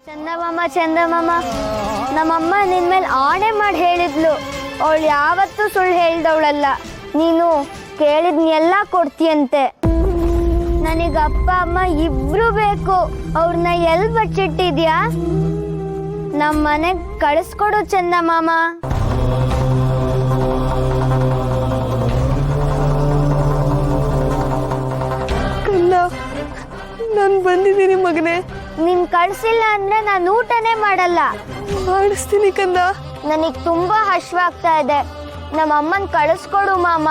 ಚಂದಮಾಮ, ನಮ್ಮಮ್ಮ ನಿನ್ ಮೇಲೆ ಆಣೆ ಮಾಡಿ ಹೇಳಿದ್ಲು, ಅವಳು ಯಾವತ್ತೂ ಸುಳ್ಳು ಹೇಳ್ದವಳಲ್ಲ. ನೀನು ಕೇಳಿದ್ನೆಲ್ಲ ಕೊಡ್ತೀಯಂತೆ. ನನಗೆ ಅಪ್ಪ ಅಮ್ಮ ಇಬ್ರು ಬೇಕು. ಅವ್ರನ್ನ ಎಲ್ಲಿ ಬಚ್ಚಿಟ್ಟಿದ್ಯಾ? ನಮ್ಮ ಮನೆಗೆ ಕಳಿಸ್ಕೊಡು ಚಂದಮಾಮ. ಕಂದ, ನಾನು ಬಂದಿದ್ದೀನಿ ಮಗನೇ. ನೀನ್ ಕಳ್ಸಿಲ್ಲ ಅಂದ್ರೆ ನಾನು ಊಟನೇ ಮಾಡಲ್ಲ. ಮಾಡಿಸ್ತೀನಿ ಕಂದ. ನನಗೆ ತುಂಬಾ ಹಶ್ವಾಗ್ತಾ ಇದೆ. ನಮ್ಮ ಅಮ್ಮನ್ ಕಳಿಸ್ಕೊಡು ಮಾಮ.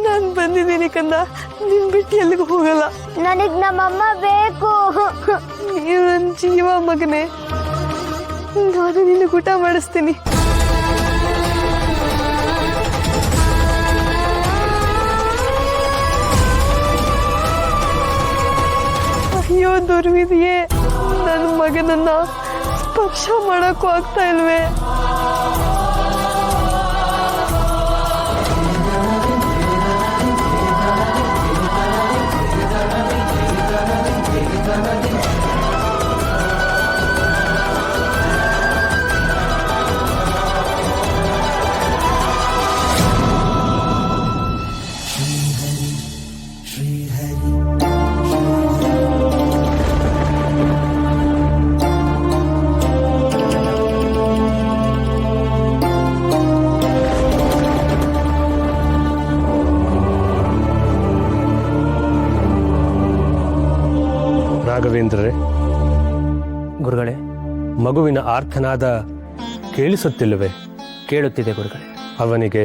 ನಾನು ಬಂದಿದ್ದೀನಿ ಕಂದ, ನಿನ್ ಬಿಟ್ಟು ಎಲ್ಲಿಗೂ ಹೋಗಲ್ಲ. ನನಗ್ ನಮ್ಮಮ್ಮ ಬೇಕು. ನೀವು ನನ್ನ ಜೀವ ಮಗನೇ. ನಾನು ನಿನಗೆ ಊಟ ಮಾಡಿಸ್ತೀನಿ. ಅಯ್ಯೋ ದುರ್ವಿಧಿಯೇ, ನನ್ನ ಮಗನನ್ನ ಸ್ಪರ್ಶ ಮಾಡಕ್ಕೂ ಆಗ್ತಾ ಇಲ್ವೇ? ರಾಘವೇಂದ್ರರೇ, ಗುರುಗಳೇ, ಮಗುವಿನ ಆರ್ತನಾದ ಕೇಳಿಸುತ್ತಿಲ್ಲವೇ? ಕೇಳುತ್ತಿದೆ ಗುರುಗಳೇ. ಅವನಿಗೆ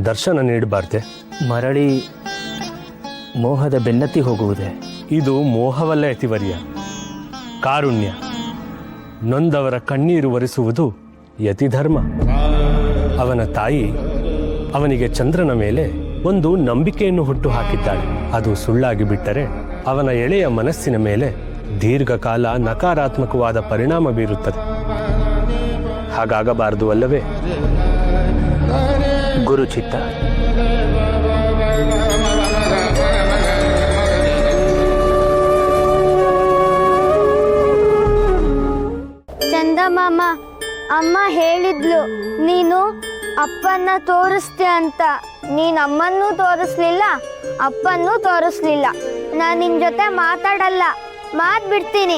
ದರ್ಶನ ನೀಡಬಾರ್ದೆ? ಮರಳಿ ಮೋಹದ ಬೆನ್ನತ್ತಿ ಹೋಗುವುದೇ? ಇದು ಮೋಹವಲ್ಲ ಯತಿವರ್ಯ, ಕಾರುಣ್ಯ. ನೊಂದವರ ಕಣ್ಣೀರು ಒರೆಸುವುದು ಯತಿಧರ್ಮ. ಅವನ ತಾಯಿ ಅವನಿಗೆ ಚಂದ್ರನ ಮೇಲೆ ಒಂದು ನಂಬಿಕೆಯನ್ನು ಹುಟ್ಟು ಹಾಕಿದ್ದಾಳೆ. ಅದು ಸುಳ್ಳಾಗಿ ಬಿಟ್ಟರೆ ಅವನ ಎಳೆಯ ಮನಸ್ಸಿನ ಮೇಲೆ ದೀರ್ಘಕಾಲ ನಕಾರಾತ್ಮಕವಾದ ಪರಿಣಾಮ ಬೀರುತ್ತದೆ. ಹಾಗಾಗಬಾರದು ಅಲ್ಲವೇ? ಗುರುಚಿತ್ತ. ಚಂದಮಾಮ, ಅಮ್ಮ ಹೇಳಿದ್ಲು ನೀನು ಅಪ್ಪನ್ನ ತೋರಿಸ್ತೀಯ ಅಂತ. ನೀನ್ ಅಮ್ಮನ್ನೂ ತೋರಿಸ್ಲಿಲ್ಲ, ಅಪ್ಪನ್ನೂ ತೋರಿಸ್ಲಿಲ್ಲ. ನಾನು ನಿನ್ ಜೊತೆ ಮಾತಾಡಲ್ಲ, ಮಾತ್ ಬಿಡ್ತೀನಿ.